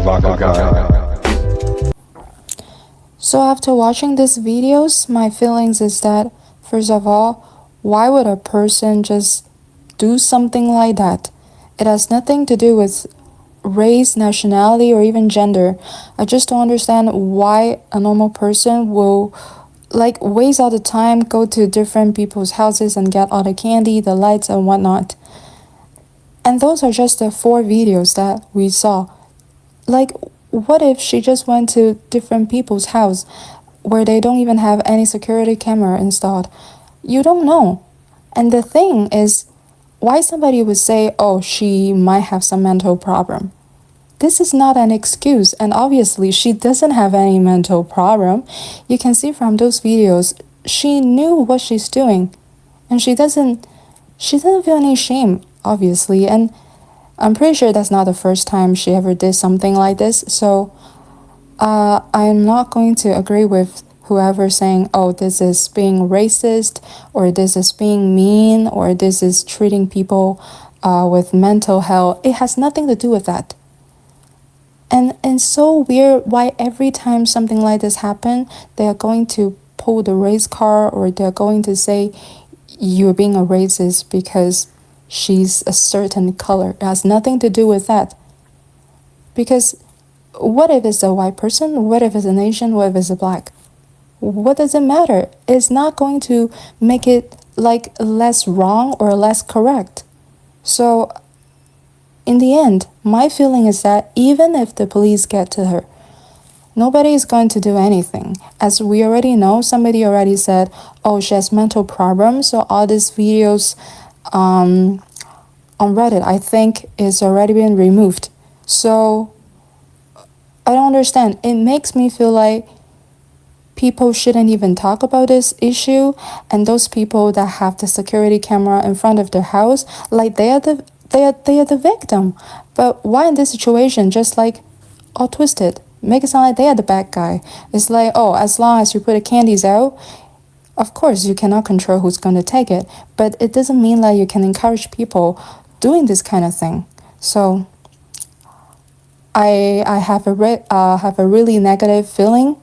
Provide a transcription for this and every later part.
vodka guy. So after watching these videos, my feelings is that, first of all, why would a person just do something like that? It has nothing to do with race, nationality, or even gender. I just don't understand why a normal person will waste all the time, go to different people's houses and get all the candy, the lights, and whatnot. And those are just the 4 videos that we saw. What if she just went to different people's house where they don't even have any security camera installed? You don't know. And the thing is, why somebody would say, oh, she might have some mental problem. This is not an excuse, and obviously she doesn't have any mental problem. You can see from those videos, she knew what she's doing, and she doesn't feel any shame, obviously, and I'm pretty sure that's not the first time she ever did something like this, so I'm not going to agree with whoever saying, oh, this is being racist, or this is being mean, or this is treating people with mental health. It has nothing to do with that. And so weird why every time something like this happen, they are going to pull the race card, or they're going to say you're being a racist because she's a certain color. It has nothing to do with that. Because what if it's a white person? What if it's an Asian? What if it's a black? What does it matter? It's not going to make it less wrong or less correct. So in the end, my feeling is that even if the police get to her, nobody is going to do anything. As we already know, somebody already said, oh, she has mental problems, so all these videos on Reddit, I think, is already been removed. So I don't understand. It makes me feel like people shouldn't even talk about this issue, and those people that have the security camera in front of their house, they are the victim. But why in this situation just all twisted, make it sound like they are the bad guy? It's like, oh, as long as you put the candies out, of course you cannot control who's going to take it, but it doesn't mean that you can encourage people doing this kind of thing. So I have a really negative feeling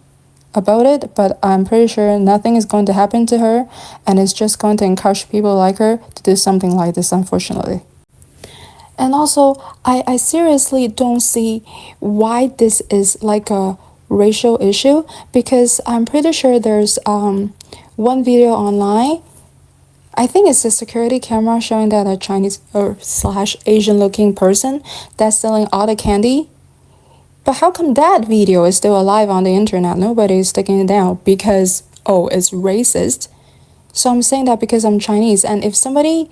about it, but I'm pretty sure nothing is going to happen to her, and it's just going to encourage people like her to do something like this, unfortunately. And also, I seriously don't see why this is like a racial issue, because I'm pretty sure there's one video online. I think it's a security camera showing that a Chinese or slash Asian looking person that's selling all the candy. But how come that video is still alive on the internet? Nobody is taking it down because, oh, it's racist. So I'm saying that because I'm Chinese, and if somebody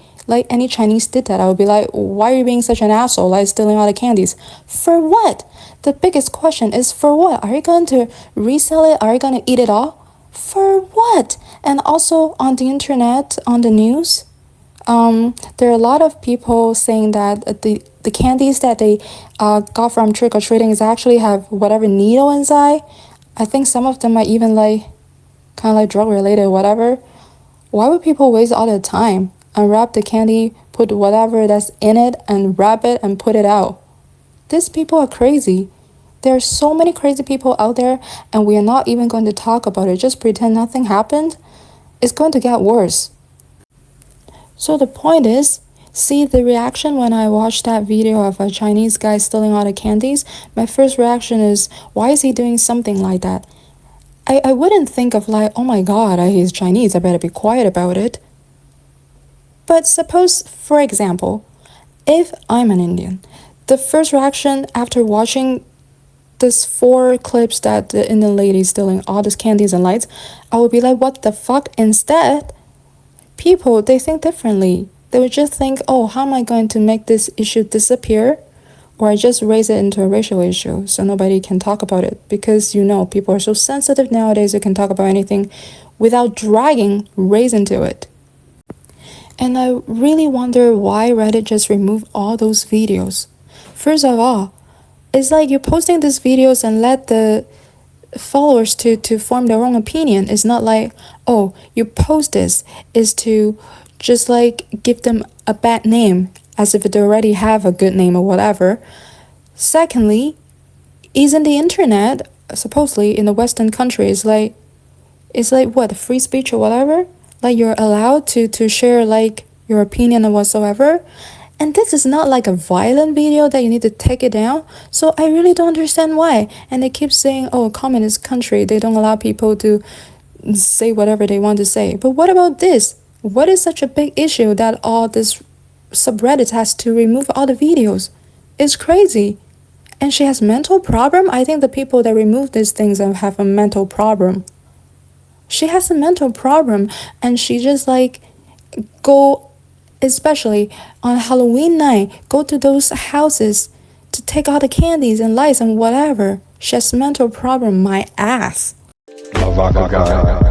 any Chinese did that, I would be like, why are you being such an asshole, stealing all the candies? For what? The biggest question is, for what? Are you going to resell it? Are you going to eat it all? For what? And also on the internet, on the news, there are a lot of people saying that the candies that they got from trick-or-treating is actually have whatever needle inside. I think some of them are even kind of drug-related, whatever. Why would people waste all their time? Unwrap the candy, put whatever that's in it, and wrap it and put it out. These people are crazy. There are so many crazy people out there, and we are not even going to talk about it. Just pretend nothing happened. It's going to get worse. So the point is, see the reaction when I watched that video of a Chinese guy stealing all the candies? My first reaction is, why is he doing something like that? I wouldn't think of oh my god, he's Chinese, I better be quiet about it. But suppose, for example, if I'm an Indian, the first reaction after watching these 4 clips that the Indian lady is stealing all these candies and lights, I would be like, what the fuck? Instead, people, they think differently. They would just think, oh, how am I going to make this issue disappear? Or I just raise it into a racial issue so nobody can talk about it. Because people are so sensitive nowadays, you can talk about anything without dragging race into it. And I really wonder why Reddit just removed all those videos. First of all, it's like you're posting these videos and let the followers to form their own opinion. It's not like, oh, you post this is to just give them a bad name, as if they already have a good name or whatever. Secondly, Isn't the internet supposedly in the Western countries like it's like what free speech or whatever? Like you're allowed to share like your opinion or whatsoever. And this is not like a violent video that you need to take it down. So I really don't understand why. And they keep saying, oh, communist country, they don't allow people to say whatever they want to say. But what about this? What is such a big issue that all this subreddit has to remove all the videos? It's crazy. And she has mental problem? I think the people that remove these things have a mental problem. She has a mental problem and she just like go, especially on Halloween night, go to those houses to take all the candies and lights and whatever. She has mental problem, my ass. Avaka guy.